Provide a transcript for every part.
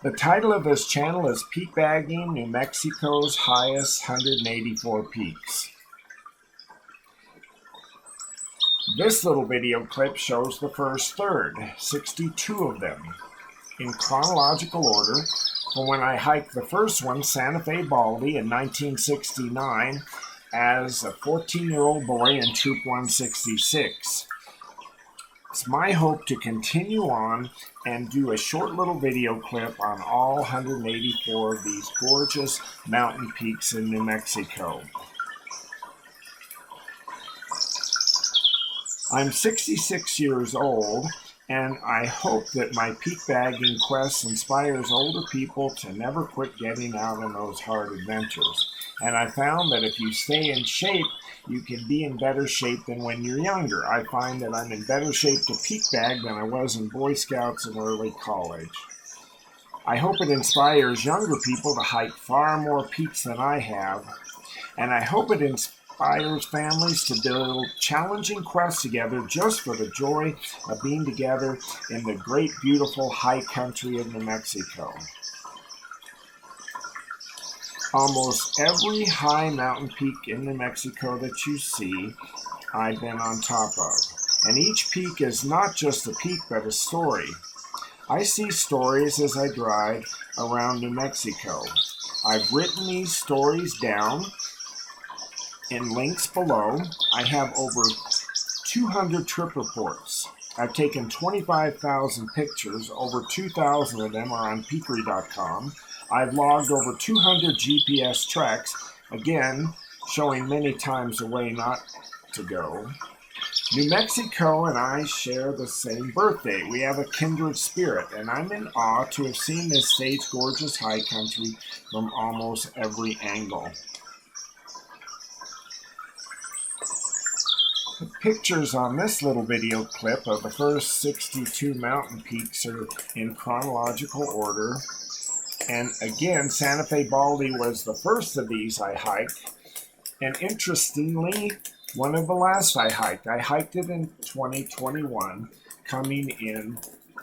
The title of this channel is Peakbagging New Mexico's Highest 184 Peaks. This little video clip shows the first third, 62 of them, in chronological order from when I hiked the first one, Santa Fe Baldy, in 1969 as a 14-year-old boy in Troop 166. It's my hope to continue on and do a short little video clip on all 184 of these gorgeous mountain peaks in New Mexico. I'm 66 years old, and I hope that my peakbagging quest inspires older people to never quit getting out on those hard adventures. And I found that if you stay in shape, you can be in better shape than when you're younger. I find that I'm in better shape to peakbag than I was in Boy Scouts and early college. I hope it inspires younger people to hike far more peaks than I have, and I hope it inspires families to build challenging quests together just for the joy of being together in the great, beautiful high country of New Mexico. Almost every high mountain peak in New Mexico that you see, I've been on top of. And each peak is not just a peak, but a story. I see stories as I drive around New Mexico. I've written these stories down in links below. I have over 200 trip reports. I've taken 25,000 pictures. Over 2,000 of them are on Peakery.com. I've logged over 200 GPS treks, again, showing many times the way not to go. New Mexico and I share the same birthday. We have a kindred spirit, and I'm in awe to have seen this state's gorgeous high country from almost every angle. The pictures on this little video clip of the first 62 mountain peaks are in chronological order. And again, Santa Fe Baldy was the first of these I hiked. And interestingly, one of the last I hiked. I hiked it in 2021, coming in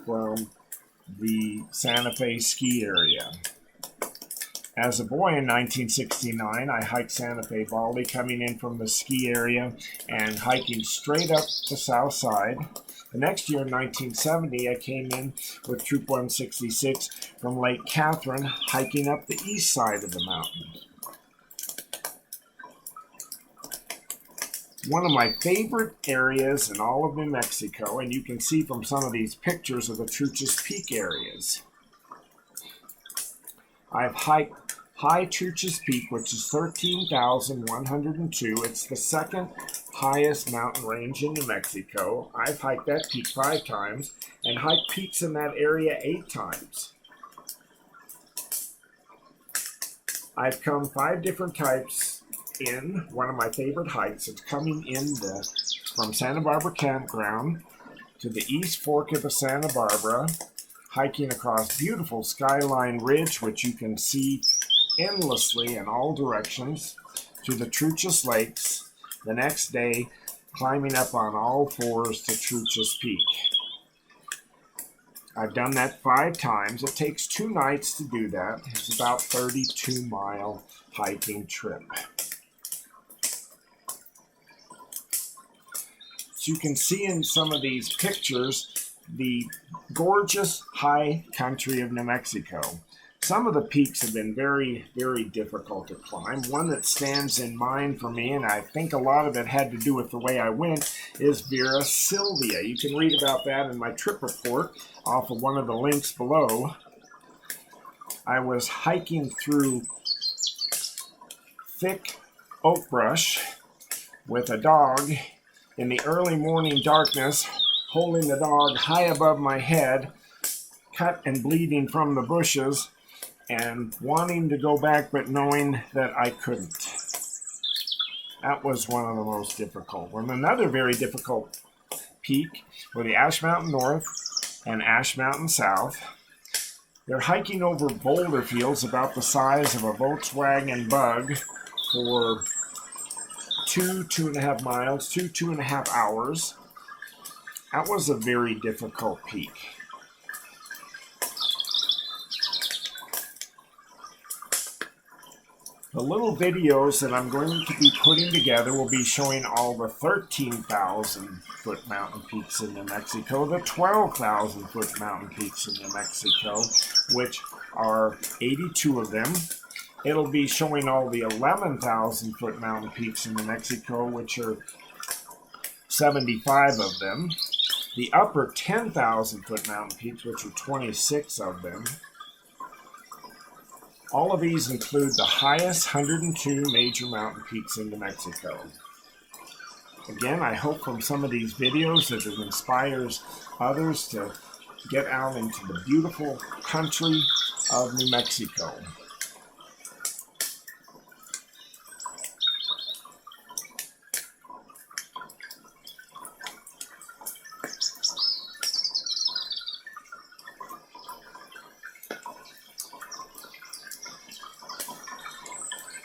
from the Santa Fe ski area. As a boy in 1969, I hiked Santa Fe Baldy, coming in from the ski area and hiking straight up the south side. The next year, in 1970, I came in with Troop 166 from Lake Catherine, hiking up the east side of the mountain. One of my favorite areas in all of New Mexico, and you can see from some of these pictures of the Truchas Peak areas. I've hiked High Truchas Peak, which is 13,102. It's the second highest mountain range in New Mexico. I've hiked that peak 5 times and hiked peaks in that area 8 times. I've come 5 different types in one of my favorite hikes. It's coming in from Santa Barbara Campground to the East Fork of the Santa Barbara, hiking across beautiful Skyline Ridge, which you can see endlessly in all directions, to the Truchas Lakes. The next day, climbing up on all 4s to Truchas Peak. I've done that 5 times. It takes 2 nights to do that. It's about 32-mile hiking trip. So you can see in some of these pictures the gorgeous high country of New Mexico. Some of the peaks have been very, very difficult to climb. One that stands in mind for me, and I think a lot of it had to do with the way I went, is Virsylvia. You can read about that in my trip report off of one of the links below. I was hiking through thick oak brush with a dog in the early morning darkness, holding the dog high above my head, cut and bleeding from the bushes, and wanting to go back, but knowing that I couldn't. That was one of the most difficult. And another very difficult peak were the Ash Mountain North and Ash Mountain South. They're hiking over boulder fields about the size of a Volkswagen Bug for 2.5 miles, 2.5 hours. That was a very difficult peak. The little videos that I'm going to be putting together will be showing all the 13,000-foot mountain peaks in New Mexico, the 12,000-foot mountain peaks in New Mexico, which are 82 of them. It'll be showing all the 11,000-foot mountain peaks in New Mexico, which are 75 of them. The upper 10,000-foot mountain peaks, which are 26 of them. All of these include the highest 102 major mountain peaks in New Mexico. Again, I hope from some of these videos that it inspires others to get out into the beautiful country of New Mexico.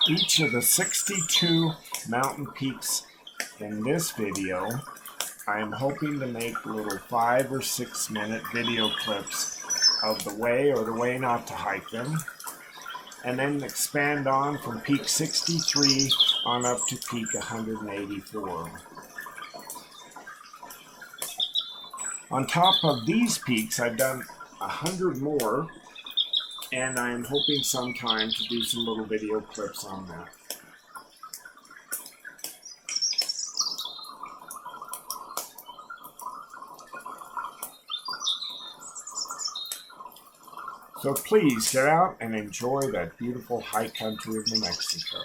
Each of the 62 mountain peaks in this video, I am hoping to make little 5 or 6 minute video clips of the way or the way not to hike them, and then expand on from peak 63 on up to peak 184. On top of these peaks, I've done 100 more, and I'm hoping sometime to do some little video clips on that. So please get out and enjoy that beautiful high country of New Mexico.